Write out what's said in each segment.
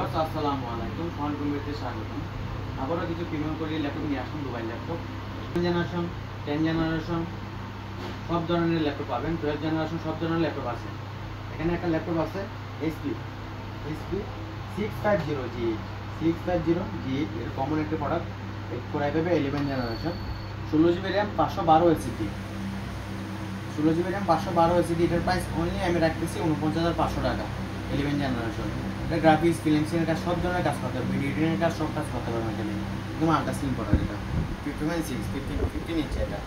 আসসালামু আলাইকুম, ফোন কম্পিউটারে স্বাগতম। আবারও কিছু প্রিমিয়াম কোয়ালিটির ল্যাপটপ নিয়ে আসলাম, দুবাই ল্যাপটপ। 10 জেনারেশন, 10 জেনারেশন সব ধরনের ল্যাপটপ পাবেন। 12 জেনারেশন সব ধরনের ল্যাপটপ আছে। এখানে একটা ল্যাপটপ আছে HP 650G 650G, এর কমন একটা প্রোডাক্ট। কোরাই পাবে 11 generation, 16GB RAM, 512 SSD। 16GB RAM, 512 SSD। এটার প্রাইস অনলি আমি রাখতেছি 49,500 টাকা। 11 জেনারেশন। এটা গ্রাফিক্স, ফিলিংসের কাজ, সব ধরনের কাজ করতে হবে, ভিডিও এডিটিংয়ের কাজ, সব কাজ করতে পারবেন। এখানে একদম আলট্রা স্লিম প্রোডাক্ট। এটা 15 ইঞ্চি। এটা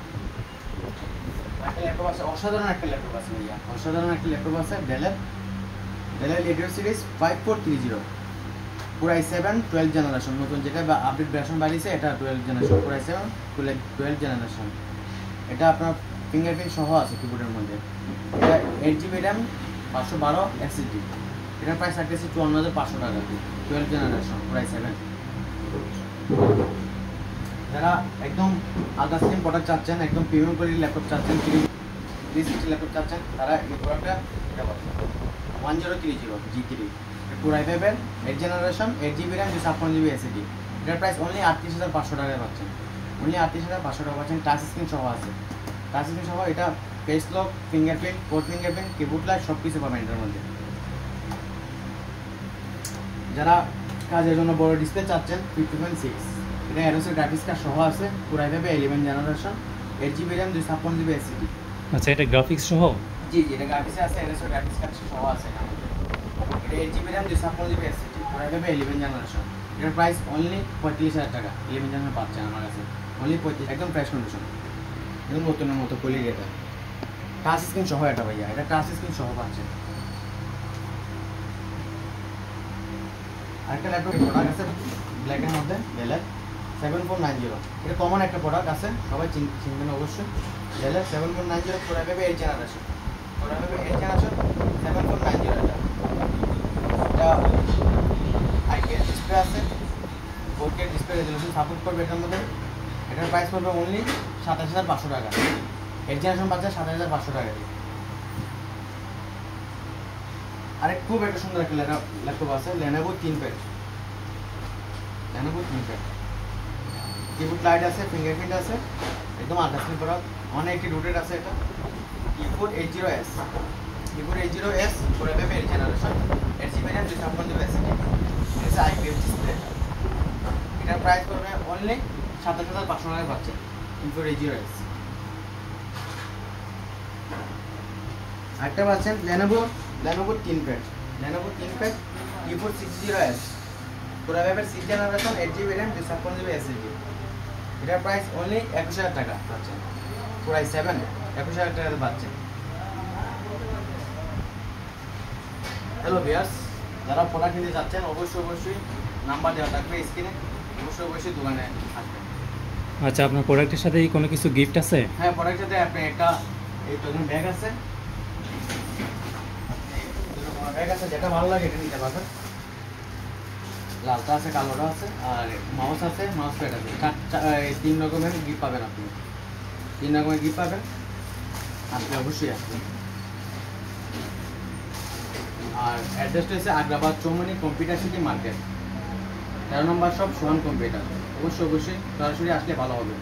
একটা ল্যাপটপ আছে, অসাধারণ একটা ল্যাপটপ আছে ভাইয়া, অসাধারণ একটা ল্যাপটপ আছে। ডেলের লেটেস্ট সিরিজ 5430 পুরাই 7 12 জেনারেশন, নতুন যেটা বা আপডেট ভার্সন বাড়িয়েছে, এটা 12 জেনারেশন, পুরাই 7 12 জেনারেশন। এটা আপনার ফিঙ্গারপ্রিন্ট সহ আছে কিবোর্ডের মধ্যে। এটা 8GB র্যাম, 512 SSD। এটার প্রাইস থাকতেছে 54,500 টাকা। 12 জেনারেশন, পুরাই 7। যারা একদম আলট্রা স্লিম প্রোডাক্ট চাচ্ছেন, একদম প্রিমিয়াম কোয়ালিটির ল্যাপটপ চাচ্ছেন, 360 ল্যাপটপ চাচ্ছেন, তারা এই প্রোডাক্টটা 1030 G3 পুরাই পাবেন। 8 generation, 8GB RAM, 256GB SSD। এটার প্রাইস অনলি 38,500 টাকায় পাচ্ছেন। অনলি 38,500 টাকা পাচ্ছেন। টাচ স্ক্রিন সহ আছে, টাচ স্ক্রিন সহ। এটা face lock, fingerprint, code fingerprint, keyboard light সব কিছু পাবেন এটার মধ্যে। যারা কাজের জন্য বড় ডিসপ্লে চাচ্ছেন, 50.6, এটা অ্যারোসের গ্রাফিক্স কার্ড সহ আছে, পুরাই পাবে 11 generation, 8GB RAM, 256GB SSD। আচ্ছা, এটা গ্রাফিক্স সহ? জি, এটা গ্রাফিক্সে আছে, অ্যারোসের গ্রাফিক্স কার্ড সহ আছে। এটা 8GB র্যাম, 256GB SSD, পুরাই পাবে 11 জেনারেশন। এটার প্রাইস অনলি 35,000 টাকা। 11 জেনারেশন পাচ্ছেন আমার কাছে অনলি 35, একদম ফ্রেশ কন্ডিশন, একদম নতুনের মতো কোয়ালিটি। এটা টাচ স্ক্রিন সহ, এটা ভাইয়া, এটা টাচ স্ক্রিন সহ পাচ্ছেন। আরেকটা ল্যাপটপ প্রোডাক্ট আছে ব্ল্যাকের মধ্যে, ডেলের 7490। এটা কমন একটা প্রোডাক্ট আছে, সবাই চিনবেন অবশ্যই। ডেলের 7490 পুরাই পাবে 8 জেনারেশন, পুরাই পাবে 8 জেনারেশন, 7490। এটা আইপিএস ডিসপ্লে আছে, 4K ডিসপ্লে রেজলিউশন সাপোর্ট করবে এটার মধ্যে। এটার প্রাইস পড়বে অনলি 27,500 টাকা। 8 জেনারেশন পাচ্ছে 27,500 টাকা দিয়ে। আরেক খুব একটা সুন্দর একটা ল্যাপটপ আছে, Lenovo ThinkPad। Lenovo ThinkPad, keyboard light আছে, ফিঙ্গারপ্রিন্ট আছে, একদম আলট্রা স্লিম প্রোডাক্ট, অনেক রুটেড আছে। এটা কিবোর্ড 80S, কিবোর্ড 80S, পুরো পাবে 8 generation, 8GB RAM, 256GB SSD। এটা আইপিএস ডিসপ্লে। এটার প্রাইস পড়বে অনলি 27,500 টাকা পাচ্ছে, কিবোর্ড 80S। আরেকটা পাচ্ছেন Lenovo ThinkPad, কিবোর্ড 60S, পুরো পাবে 6 generation, 8GB RAM, 256GB SSD। এটার প্রাইস অনলি 21,000 টাকা পাচ্ছেন, পুরাই 7 21,000 টাকাতে পাচ্ছেন। হ্যালো ভিউয়ার্স, যারা প্রোডাক্ট নিতে যাচ্ছেন অবশ্যই নাম্বার দেওয়া থাকবে স্ক্রিনে, অবশ্যই দোকানে আসবেন। আচ্ছা, আপনার প্রোডাক্টের সাথে কোনো কিছু গিফট আছে? হ্যাঁ, প্রোডাক্টের সাথে আপনি একটা এই তোজন ব্যাগ আছে, ব্যাগ আছে, যেটা ভালো লাগে এটা নিতে পারবেন। লালটা আছে, কালোটা আছে, আর মাউস আছে, মাউস প্যাড আছে। 3 রকমের গিফট পাবেন আপনি, 3 রকমের গিফট পাবেন। আপনি অবশ্যই আসবেন। আর অ্যাড্রেসটা হচ্ছে Agrabad Chaumoni computer city market, 13 নম্বর শপ, সোহান কম্পিউটার। অবশ্যই সরাসরি আসলে ভালো হবে।